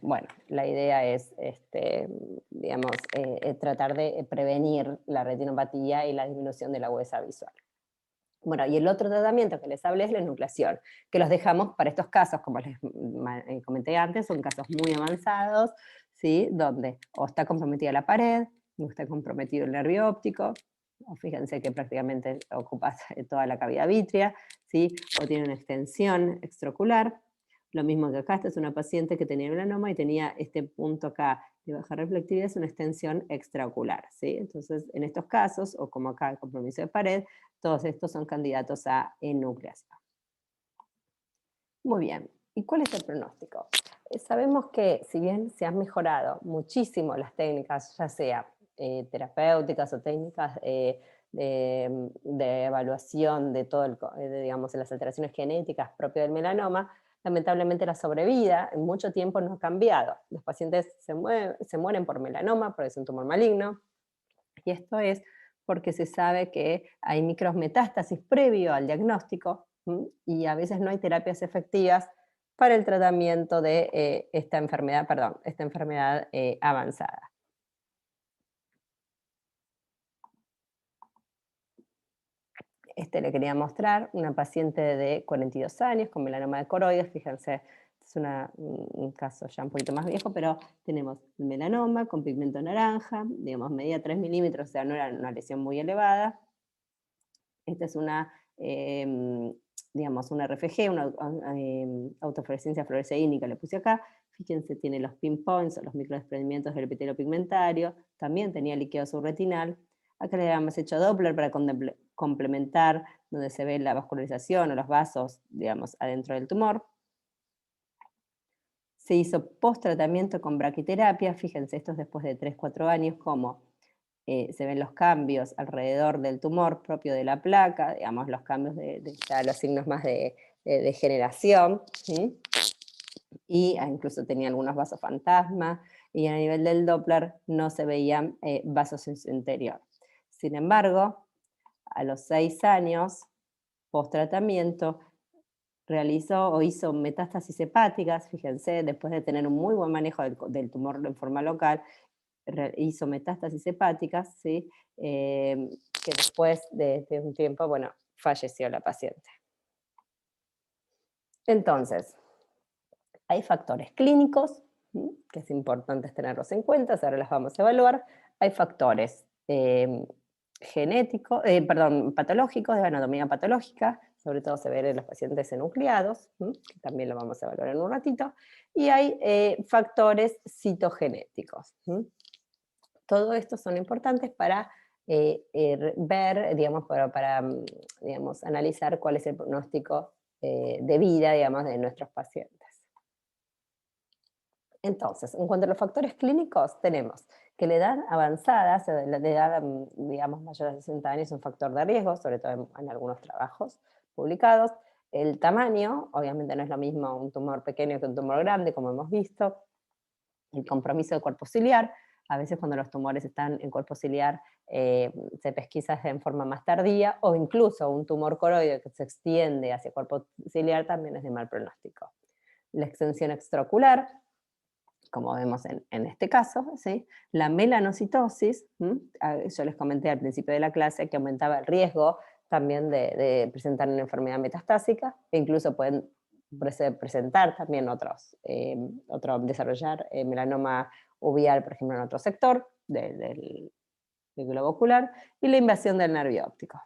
bueno, la idea es, digamos, tratar de prevenir la retinopatía y la disminución de la agudeza visual. Bueno, y el otro tratamiento que les hablé es la enucleación, que los dejamos para estos casos, como les comenté antes, son casos muy avanzados, ¿sí? Donde o está comprometida la pared, o está comprometido el nervio óptico, o fíjense que prácticamente ocupa toda la cavidad vítrea, ¿sí? O tiene una extensión extraocular. Lo mismo que acá, esta es una paciente que tenía melanoma y tenía este punto acá de baja reflectividad, es una extensión extraocular, ¿sí? Entonces, en estos casos, o como acá el compromiso de pared, todos estos son candidatos a enucleación. Muy bien, ¿y cuál es el pronóstico? Sabemos que si bien se han mejorado muchísimo las técnicas, ya sea terapéuticas o técnicas de evaluación de todo digamos, de las alteraciones genéticas propias del melanoma, lamentablemente la sobrevida en mucho tiempo no ha cambiado. Los pacientes se mueren por melanoma, porque es un tumor maligno, y esto es porque se sabe que hay micrometástasis previo al diagnóstico, y a veces no hay terapias efectivas para el tratamiento de esta enfermedad, avanzada. Le quería mostrar una paciente de 42 años con melanoma de coroides. Fíjense, es un caso ya un poquito más viejo, pero tenemos melanoma con pigmento naranja, digamos, medía 3 milímetros, o sea, no era una lesión muy elevada. Esta es digamos, una RFG, una autofluorescencia fluoresceínica, le puse acá. Fíjense, tiene los pinpoints o los microdesprendimientos del epitelio pigmentario, también tenía líquido subretinal. Acá le habíamos hecho Doppler para complementar donde se ve la vascularización o los vasos, digamos, adentro del tumor. Se hizo post-tratamiento con braquiterapia, fíjense, esto es después de 3-4 años, cómo se ven los cambios alrededor del tumor propio de la placa, digamos, los cambios ya los signos más de degeneración, ¿sí? Y incluso tenía algunos vasos fantasma, y a nivel del Doppler no se veían vasos en su interior. Sin embargo, a los 6 años, post-tratamiento, realizó o hizo metástasis hepáticas, fíjense, después de tener un muy buen manejo del tumor en forma local, hizo metástasis hepáticas, ¿sí? Que después de un tiempo, bueno, falleció la paciente. Entonces, hay factores clínicos, que es importante tenerlos en cuenta, ahora los vamos a evaluar. Hay factores patológicos, de anatomía patológica, sobre todo se ven en los pacientes enucleados, que también lo vamos a evaluar en un ratito, y hay factores citogenéticos. Todo esto son importantes para ver, digamos, digamos, analizar cuál es el pronóstico de vida, digamos, de nuestros pacientes. Entonces, en cuanto a los factores clínicos, tenemos que la edad avanzada, la edad, digamos, mayor de 60 años es un factor de riesgo, sobre todo en algunos trabajos publicados. El tamaño, obviamente no es lo mismo un tumor pequeño que un tumor grande, como hemos visto. El compromiso de cuerpo ciliar, a veces cuando los tumores están en cuerpo ciliar se pesquisa en forma más tardía, o incluso un tumor coroide que se extiende hacia cuerpo ciliar también es de mal pronóstico. La extensión extraocular, como vemos en este caso, ¿sí? La melanocitosis, yo les comenté al principio de la clase que aumentaba el riesgo también de presentar una enfermedad metastásica, e incluso pueden presentar también desarrollar melanoma uveal, por ejemplo, en otro sector del globo ocular, y la invasión del nervio óptico.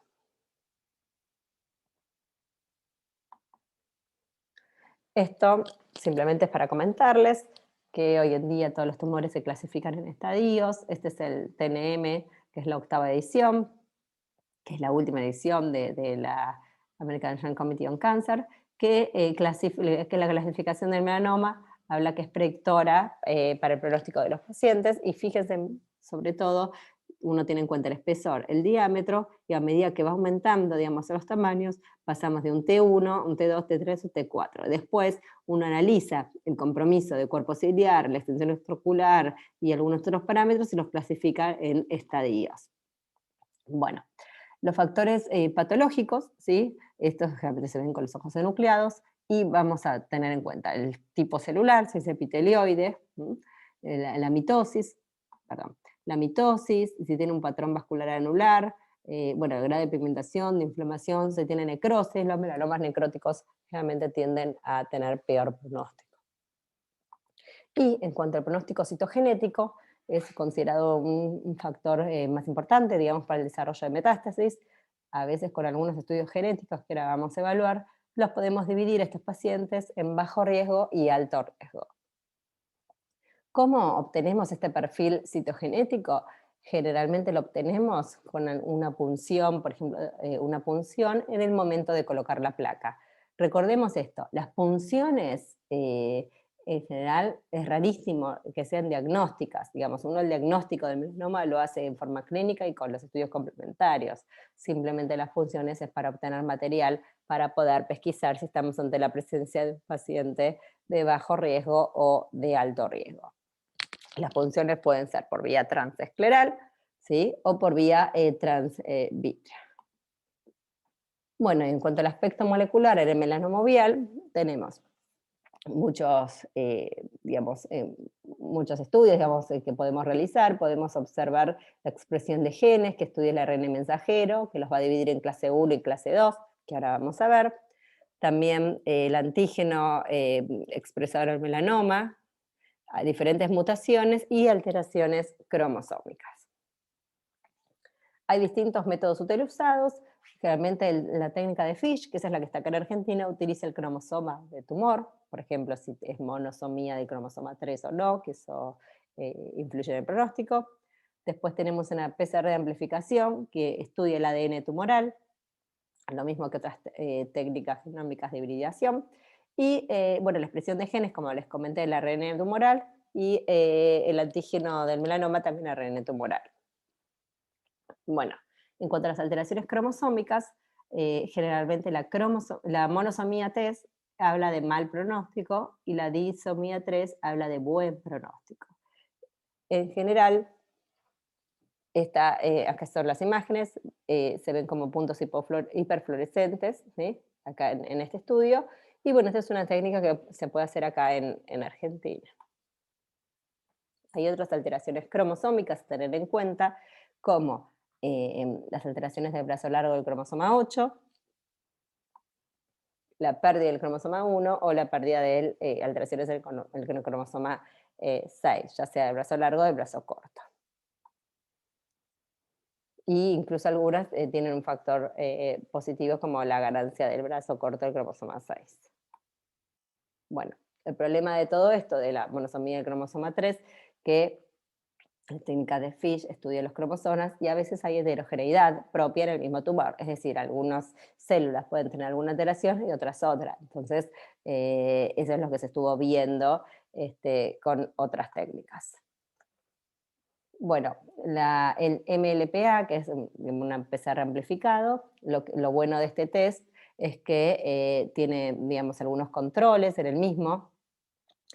Esto simplemente es para comentarles que hoy en día todos los tumores se clasifican en estadios. Este es el TNM, que es la 8ª edición, que es la última edición de la American Joint Committee on Cancer, que la clasificación del melanoma habla que es predictora para el pronóstico de los pacientes, y fíjense, sobre todo, uno tiene en cuenta el espesor, el diámetro, y a medida que va aumentando, digamos, los tamaños, pasamos de un T1, un T2, T3, un T4. Después uno analiza el compromiso de cuerpo ciliar, la extensión extraocular y algunos otros parámetros y los clasifica en estadios. Bueno, los factores patológicos, ¿sí? Estos generalmente se ven con los ojos enucleados, y vamos a tener en cuenta el tipo celular, si es epitelioide, la mitosis, si tiene un patrón vascular anular, bueno, el grado de pigmentación, de inflamación, si tiene necrosis. Los melanomas necróticos generalmente tienden a tener peor pronóstico. Y en cuanto al pronóstico citogenético, es considerado un factor más importante, digamos, para el desarrollo de metástasis. A veces con algunos estudios genéticos que ahora vamos a evaluar, los podemos dividir a estos pacientes en bajo riesgo y alto riesgo. ¿Cómo obtenemos este perfil citogenético? Generalmente lo obtenemos con una punción, por ejemplo, una punción en el momento de colocar la placa. Recordemos esto, las punciones en general es rarísimo que sean diagnósticas. Digamos, uno el diagnóstico del melanoma lo hace en forma clínica y con los estudios complementarios. Simplemente las punciones es para obtener material para poder pesquisar si estamos ante la presencia de un paciente de bajo riesgo o de alto riesgo. Las punciones pueden ser por vía transescleral, ¿sí? O por vía transvítrea. Bueno, en cuanto al aspecto molecular en el melanoma uveal, tenemos muchos estudios, digamos, que podemos realizar. Podemos observar la expresión de genes, que estudia el ARN mensajero, que los va a dividir en clase 1 y clase 2, que ahora vamos a ver. También el antígeno expresador del melanoma, a diferentes mutaciones y alteraciones cromosómicas. Hay distintos métodos utilizados. Generalmente la técnica de Fish, que esa es la que está acá en Argentina, utiliza el cromosoma de tumor, por ejemplo, si es monosomía del cromosoma 3 o no, que eso influye en el pronóstico. Después tenemos una PCR de amplificación que estudia el ADN tumoral, lo mismo que otras técnicas genómicas de hibridación. Y bueno, la expresión de genes, como les comenté, el ARN tumoral, y el antígeno del melanoma también ARN tumoral. Bueno, en cuanto a las alteraciones cromosómicas, generalmente la monosomía 3 habla de mal pronóstico y la disomía 3 habla de buen pronóstico. En general, acá son las imágenes, se ven como puntos hiperfluorescentes, ¿sí? Acá en este estudio, y bueno, esta es una técnica que se puede hacer acá en Argentina. Hay otras alteraciones cromosómicas a tener en cuenta, como las alteraciones del brazo largo del cromosoma 8, la pérdida del cromosoma 1 o la pérdida de alteraciones del cromosoma 6, ya sea del brazo largo o del brazo corto. Y incluso algunas tienen un factor positivo como la ganancia del brazo corto del cromosoma 6. Bueno, el problema de todo esto, de la monosomía del cromosoma 3, que la técnica de Fish estudia los cromosomas y a veces hay heterogeneidad propia en el mismo tumor, es decir, algunas células pueden tener alguna alteración y otras otra. Entonces, eso es lo que se estuvo viendo con otras técnicas. Bueno, el MLPA, que es un PCR amplificado, lo bueno de este test es que tiene, digamos, algunos controles en el mismo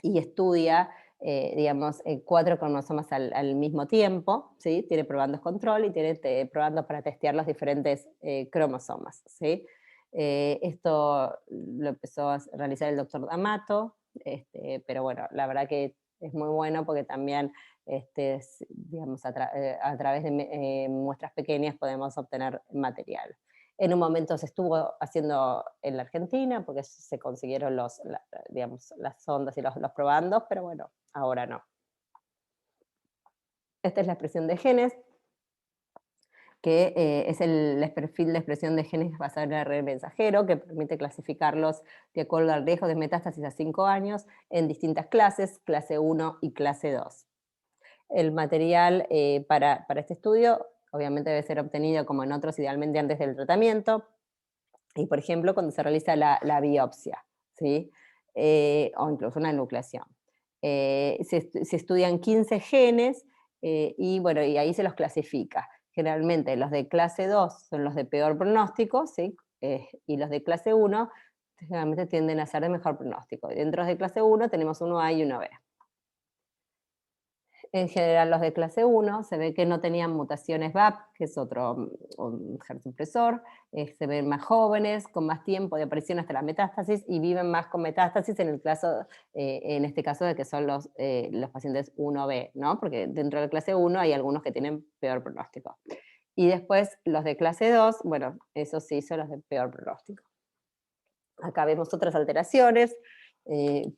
y estudia, digamos, 4 cromosomas al mismo tiempo, ¿sí? Tiene probandos control y tiene probandos para testear los diferentes cromosomas, ¿sí? Esto lo empezó a realizar el doctor D'Amato, pero bueno, la verdad que es muy bueno porque también digamos, a través de muestras pequeñas podemos obtener material. En un momento se estuvo haciendo en la Argentina porque se consiguieron digamos, las sondas y los probandos, pero bueno, ahora no. Esta es la expresión de genes, que es el perfil de expresión de genes basado en el ARN mensajero, que permite clasificarlos de acuerdo al riesgo de metástasis a 5 años en distintas clases, clase 1 y clase 2. El material para este estudio obviamente debe ser obtenido, como en otros, idealmente antes del tratamiento, y por ejemplo cuando se realiza la biopsia, ¿sí? O incluso una nucleación. Se estudian 15 genes y bueno, y ahí se los clasifica. Generalmente los de clase 2 son los de peor pronóstico, ¿sí? Y los de clase 1 generalmente tienden a ser de mejor pronóstico. Y dentro de clase 1 tenemos 1A y 1B. En general, los de clase 1 se ve que no tenían mutaciones VAP, que es otro un gen supresor, se ven más jóvenes, con más tiempo de aparición hasta la metástasis y viven más con metástasis en este caso de que son los pacientes 1B, ¿no? Porque dentro de la clase 1 hay algunos que tienen peor pronóstico. Y después los de clase 2, bueno, esos sí son los de peor pronóstico. Acá vemos otras alteraciones,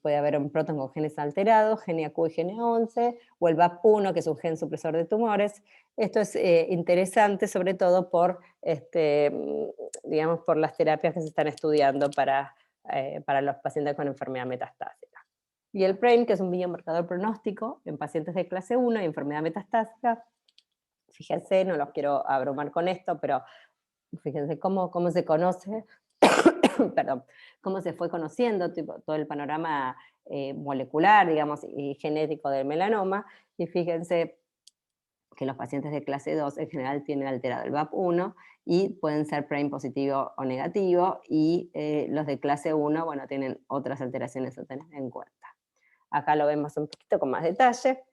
puede haber un proton con genes alterados, GNAQ y GNA11, o el VAP1, que es un gen supresor de tumores. Esto es interesante sobre todo por, digamos, por las terapias que se están estudiando para los pacientes con enfermedad metastásica. Y el PRAME, que es un biomarcador pronóstico en pacientes de clase 1 y enfermedad metastásica. Fíjense, no los quiero abrumar con esto, pero fíjense cómo se conoce perdón, cómo se fue conociendo todo el panorama molecular, digamos, y genético del melanoma, y fíjense que los pacientes de clase 2 en general tienen alterado el VAP1 y pueden ser PRAME positivo o negativo, y los de clase 1, bueno, tienen otras alteraciones a tener en cuenta. Acá lo vemos un poquito con más detalle.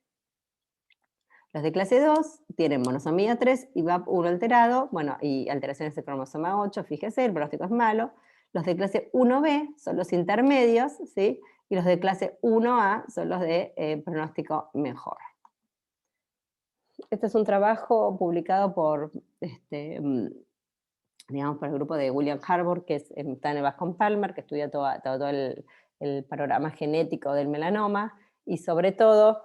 Los de clase 2 tienen monosomía 3 y VAP1 alterado, bueno, y alteraciones de cromosoma 8, fíjese, el pronóstico es malo. Los de clase 1B son los intermedios, ¿sí? Y los de clase 1A son los de pronóstico mejor. Este es un trabajo publicado por, digamos, por el grupo de William Harbour, que está en el Bascom Palmer, que estudia todo el panorama genético del melanoma, y sobre todo,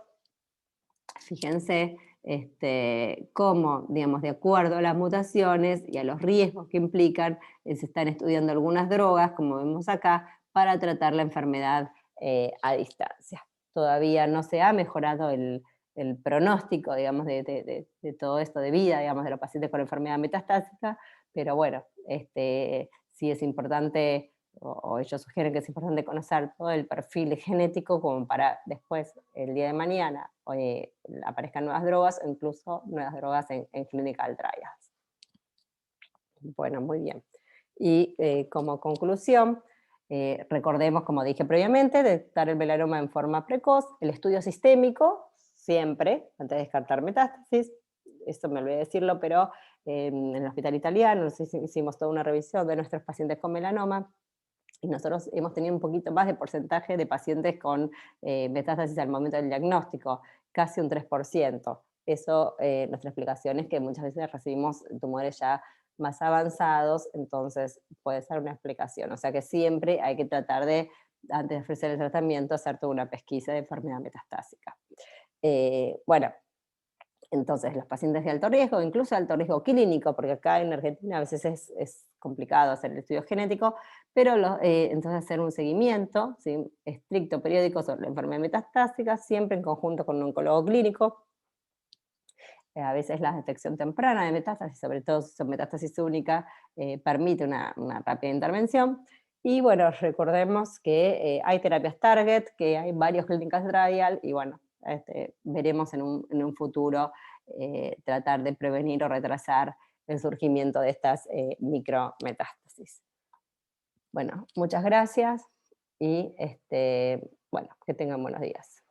fíjense cómo, digamos, de acuerdo a las mutaciones y a los riesgos que implican, se están estudiando algunas drogas, como vemos acá, para tratar la enfermedad a distancia. Todavía no se ha mejorado el pronóstico, digamos, de todo esto de vida, digamos, de los pacientes con enfermedad metastásica, pero bueno, sí es importante, o ellos sugieren que es importante conocer todo el perfil genético como para después, el día de mañana, aparezcan nuevas drogas o incluso nuevas drogas en clinical trials. Bueno, muy bien. Y como conclusión, recordemos, como dije previamente, detectar el melanoma en forma precoz, el estudio sistémico, siempre, antes de descartar metástasis, esto me olvidé decirlo, pero en el hospital italiano hicimos toda una revisión de nuestros pacientes con melanoma, y nosotros hemos tenido un poquito más de porcentaje de pacientes con metástasis al momento del diagnóstico, casi un 3%. Eso, nuestra explicación es que muchas veces recibimos tumores ya más avanzados, entonces puede ser una explicación. O sea que siempre hay que tratar de, antes de ofrecer el tratamiento, hacer toda una pesquisa de enfermedad metastásica. Bueno, entonces, los pacientes de alto riesgo, incluso alto riesgo clínico, porque acá en Argentina a veces es complicado hacer el estudio genético, pero entonces hacer un seguimiento, ¿sí?, estricto, periódico sobre la enfermedad metastásica, siempre en conjunto con un oncólogo clínico. A veces la detección temprana de metástasis, sobre todo si son metástasis única, permite una rápida intervención. Y bueno, recordemos que hay terapias target, que hay varios clínicas trial, y bueno, veremos en un futuro tratar de prevenir o retrasar el surgimiento de estas micrometástasis. Bueno, muchas gracias y bueno, que tengan buenos días.